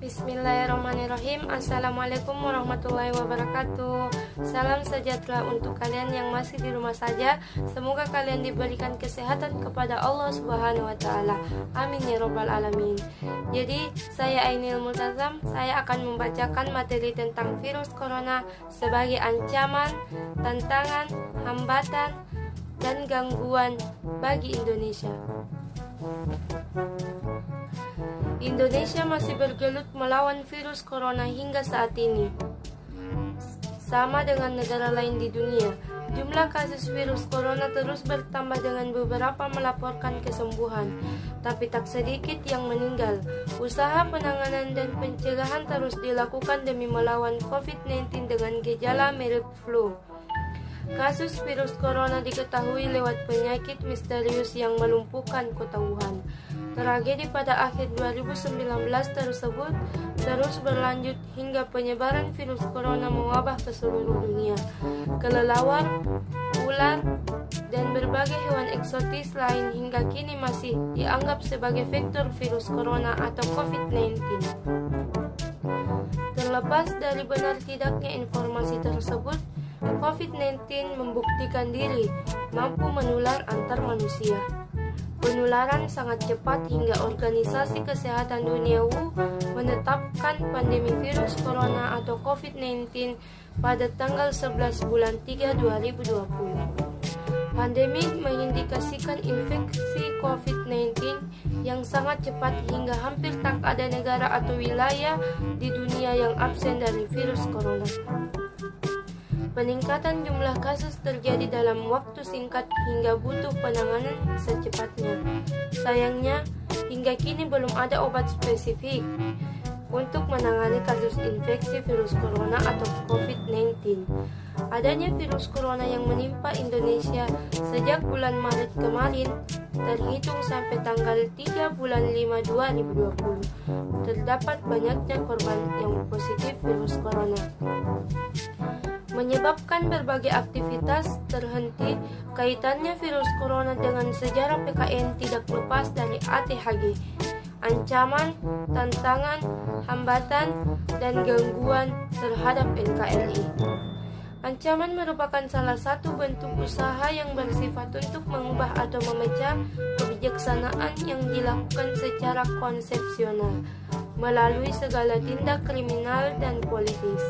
Bismillahirrahmanirrahim. Assalamualaikum warahmatullahi wabarakatuh. Salam sejahtera untuk kalian yang masih di rumah saja. Semoga kalian diberikan kesehatan kepada Allah Subhanahu wa taala. Amin ya rabbal alamin. Jadi, saya Ainil Multazam, saya akan membacakan materi tentang virus corona sebagai ancaman, tantangan, hambatan, dan gangguan bagi Indonesia. Indonesia masih bergelut melawan virus corona hingga saat ini. Sama dengan negara lain di dunia, jumlah kasus virus corona terus bertambah dengan beberapa melaporkan kesembuhan, tapi tak sedikit yang meninggal. Usaha penanganan dan pencegahan terus dilakukan demi melawan COVID-19 dengan gejala mirip flu. Kasus virus corona diketahui lewat penyakit misterius yang melumpuhkan kota Wuhan. Tragedi pada akhir 2019 tersebut terus berlanjut hingga penyebaran virus corona mewabah ke seluruh dunia. Kelelawar, ular, dan berbagai hewan eksotis lain hingga kini masih dianggap sebagai vektor virus corona atau COVID-19. Terlepas dari benar tidaknya informasi tersebut, COVID-19 membuktikan diri mampu menular antar manusia. Penularan sangat cepat hingga Organisasi Kesehatan Dunia WHO menetapkan pandemi virus corona atau COVID-19 pada tanggal 11 bulan 3 2020. Pandemi mengindikasikan infeksi COVID-19 yang sangat cepat hingga hampir tak ada negara atau wilayah di dunia yang absen dari virus corona. Peningkatan jumlah kasus terjadi dalam waktu singkat hingga butuh penanganan secepatnya. Sayangnya, hingga kini belum ada obat spesifik untuk menangani kasus infeksi virus corona atau COVID-19. Adanya virus corona yang menimpa Indonesia sejak bulan Maret kemarin, terhitung sampai tanggal 3 bulan 5 2020, terdapat banyaknya korban yang positif virus corona, menyebabkan berbagai aktivitas terhenti. Kaitannya virus corona dengan sejarah PKN tidak lepas dari ATHG, ancaman, tantangan, hambatan, dan gangguan terhadap NKRI. Ancaman merupakan salah satu bentuk usaha yang bersifat untuk mengubah atau memecah kebijaksanaan yang dilakukan secara konsepsional melalui segala tindak kriminal dan politis.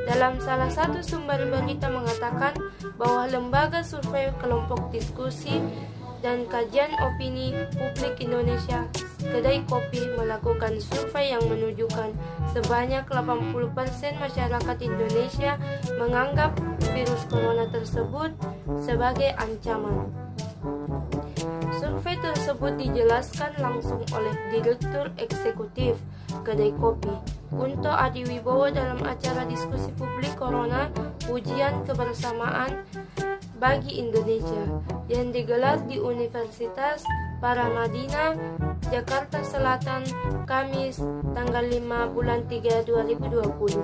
Dalam salah satu sumber berita mengatakan bahwa lembaga survei kelompok diskusi dan kajian opini publik Indonesia, Kedai Kopi, melakukan survei yang menunjukkan sebanyak 80% masyarakat Indonesia menganggap virus corona tersebut sebagai ancaman. Survei tersebut dijelaskan langsung oleh Direktur Eksekutif Kedai Kopi, Kunto Adiwibowo, dalam acara diskusi publik Corona Ujian Kebersamaan bagi Indonesia yang digelar di Universitas Paramadina, Jakarta Selatan, Kamis, tanggal 5 bulan 3 2020.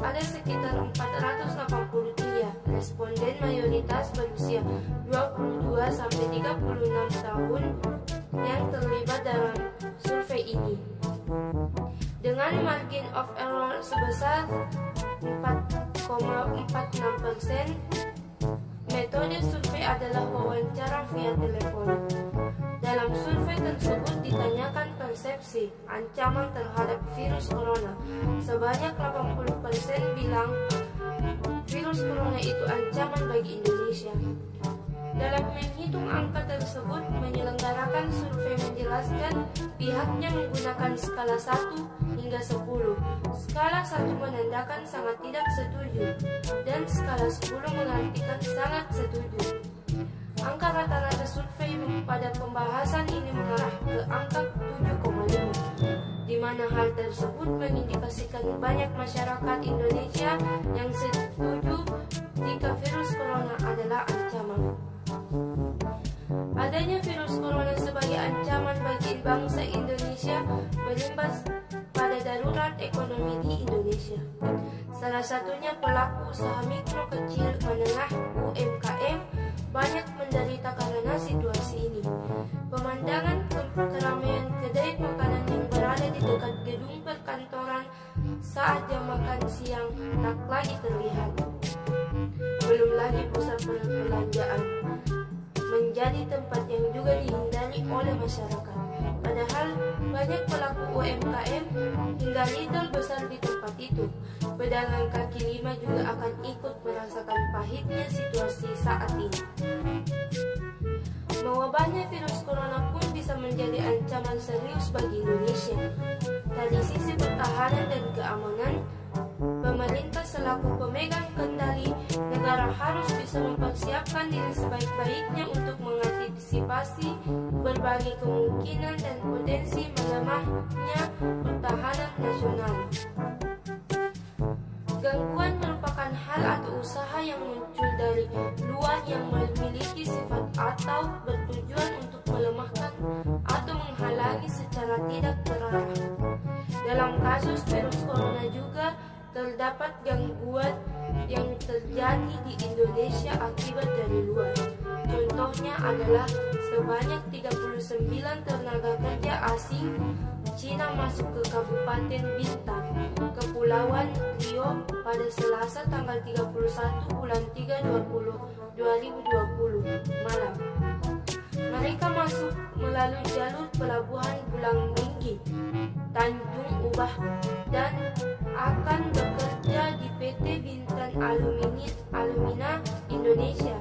Ada sekitar 483 responden mayoritas berusia 22-36 tahun yang terlibat dalam survei ini. Dengan margin of error sebesar 4,46%, metode survei adalah wawancara via telepon. Dalam survei tersebut ditanyakan persepsi ancaman terhadap virus corona. Sebanyak 80% bilang virus corona itu ancaman bagi Indonesia. Dalam menghitung angka tersebut, menyelenggarakan survei menjelaskan pihaknya menggunakan skala 1 hingga 10. Skala 1 menandakan sangat tidak setuju dan skala 10 mengartikan sangat setuju. Angka rata-rata survei pada pembahasan ini mengarah ke angka 7,5, di mana hal tersebut mengindikasikan banyak masyarakat Indonesia yang setuju jika virus corona adalah ancaman. Adanya virus corona sebagai ancaman bagi bangsa Indonesia berimbas pada darurat ekonomi di Indonesia. Salah satunya pelaku usaha mikro, kecil, menengah (UMKM) banyak menderita karena situasi ini. Pemandangan keramaian kedai makanan yang berada di dekat gedung perkantoran saat jam makan siang tak lagi terlihat. Belum lagi pusat perbelanjaan menjadi tempat yang juga dihindari oleh masyarakat. Padahal banyak pelaku UMKM hingga retail besar di tempat itu. Pedagang kaki lima juga akan ikut merasakan pahitnya situasi saat ini. Mewabahnya virus corona pun bisa menjadi ancaman serius bagi Indonesia. Dari sisi pertahanan dan keamanan, pemerintah selaku pemegang kendali negara harus bisa mempersiapkan diri sebaik-baiknya untuk mengantisipasi berbagai kemungkinan dan potensi melemahnya pertahanan nasional. Gangguan merupakan hal atau usaha yang muncul dari luar yang memiliki sifat atau bertujuan untuk melemahkan atau menghalangi secara tidak terarah. Dalam kasus virus corona juga terdapat gangguan yang terjadi di Indonesia akibat dari luar. Contohnya adalah sebanyak 39 tenaga kerja asing Cina masuk ke Kabupaten Bintan, Kepulauan Riau pada Selasa tanggal 31 bulan 3 2020 malam. Mereka masuk melalui jalur pelabuhan Bulang Ringgi, Tanjung Ubah, dan akan bekerja di PT Bintan Alumina Indonesia.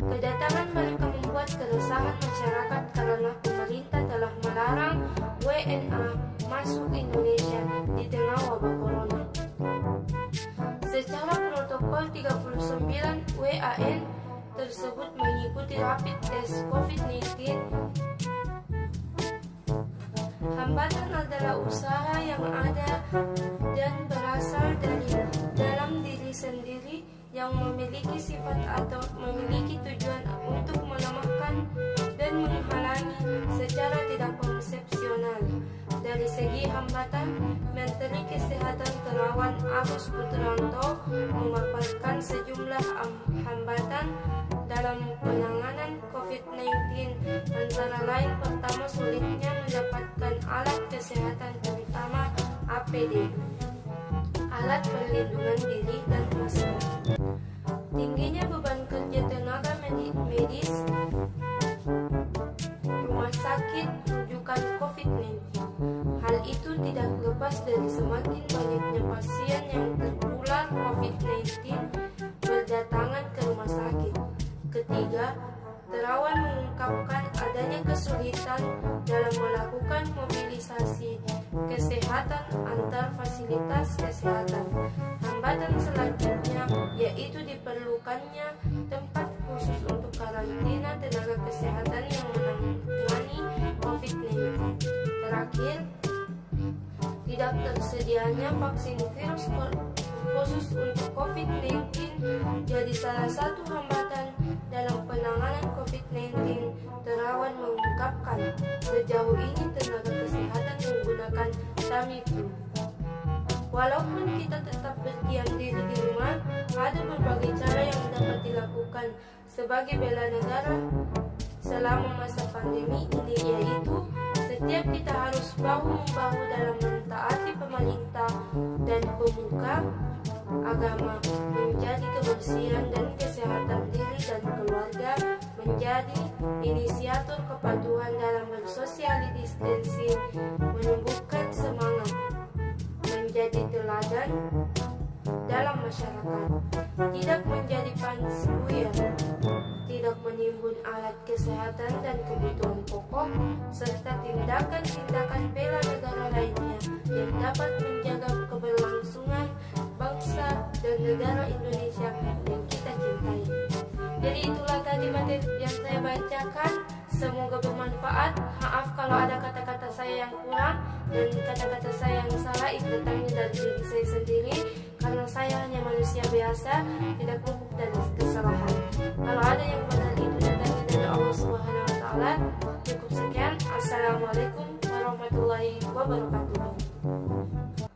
Kedatangan mereka membuat keresahan masyarakat karena pemerintah telah melarang WNA masuk Indonesia di tengah wabah corona. Secara protokol 39 WAN tersebut mengikuti rapid test COVID-19. Hambatan adalah usaha yang ada dan berasal dari dalam diri sendiri yang memiliki sifat atau memiliki tujuan untuk melemahkan dan menghalangi secara tidak konsepsional. Dari segi hambatan, Menteri Kesehatan Terawan Agus Putranto memaparkan sejumlah hambatan dalam penanganan COVID-19, antara lain pertama sulitnya mendapatkan alat kesehatan terutama APD, alat perlindungan diri dan masker. Tingginya beban kerja tenaga medis rumah sakit rujukan COVID-19. Hal itu tidak lepas dari semakin banyaknya pasien yang tertular COVID-19 berdatangan ke rumah sakit. Ketiga, Terawan mengungkapkan adanya kesulitan dalam melakukan mobilisasi kesehatan antar fasilitas kesehatan. Hambatan selanjutnya yaitu diperlukannya tempat khusus untuk karantina tenaga kesehatan yang menangani COVID-19. Terakhir, tidak tersedianya vaksin virus khusus untuk COVID-19 jadi salah satu hambatan dalam penanganan COVID-19. Terawan mengungkapkan sejauh ini tenaga kesehatan menggunakan Tamiflu. Walaupun kita tetap berdiam diri di rumah, ada berbagai cara yang dapat dilakukan sebagai bela negara selama masa pandemi ini, yaitu setiap kita harus bahu-membahu dalam mentaati pemerintah dan pemuka agama, menjadi kebersihan dan kesehatan diri dan keluarga, menjadi inisiator kepatuhan dalam bersosial distancing, menumbuhkan semangat, menjadi teladan dalam masyarakat, tidak menjadi pansbuyer, tidak menimbun alat kesehatan dan kebutuhan pokok, serta tindakan-tindakan bela negara lainnya yang dapat menjaga keberlangsungan bangsa dan negara Indonesia yang kita cintai. Jadi itulah tadi materi yang saya bacakan. Semoga bermanfaat. Maaf kalau ada kata-kata saya yang kurang dan kata-kata saya yang salah, itu datangnya dari diri saya sendiri, karena saya hanya manusia biasa, tidak luput dari kesalahan. Kalau ada yang benar, itu datangnya dari Allah Subhanahu wa Ta'ala. Cukup sekian. Assalamualaikum warahmatullahi wabarakatuh.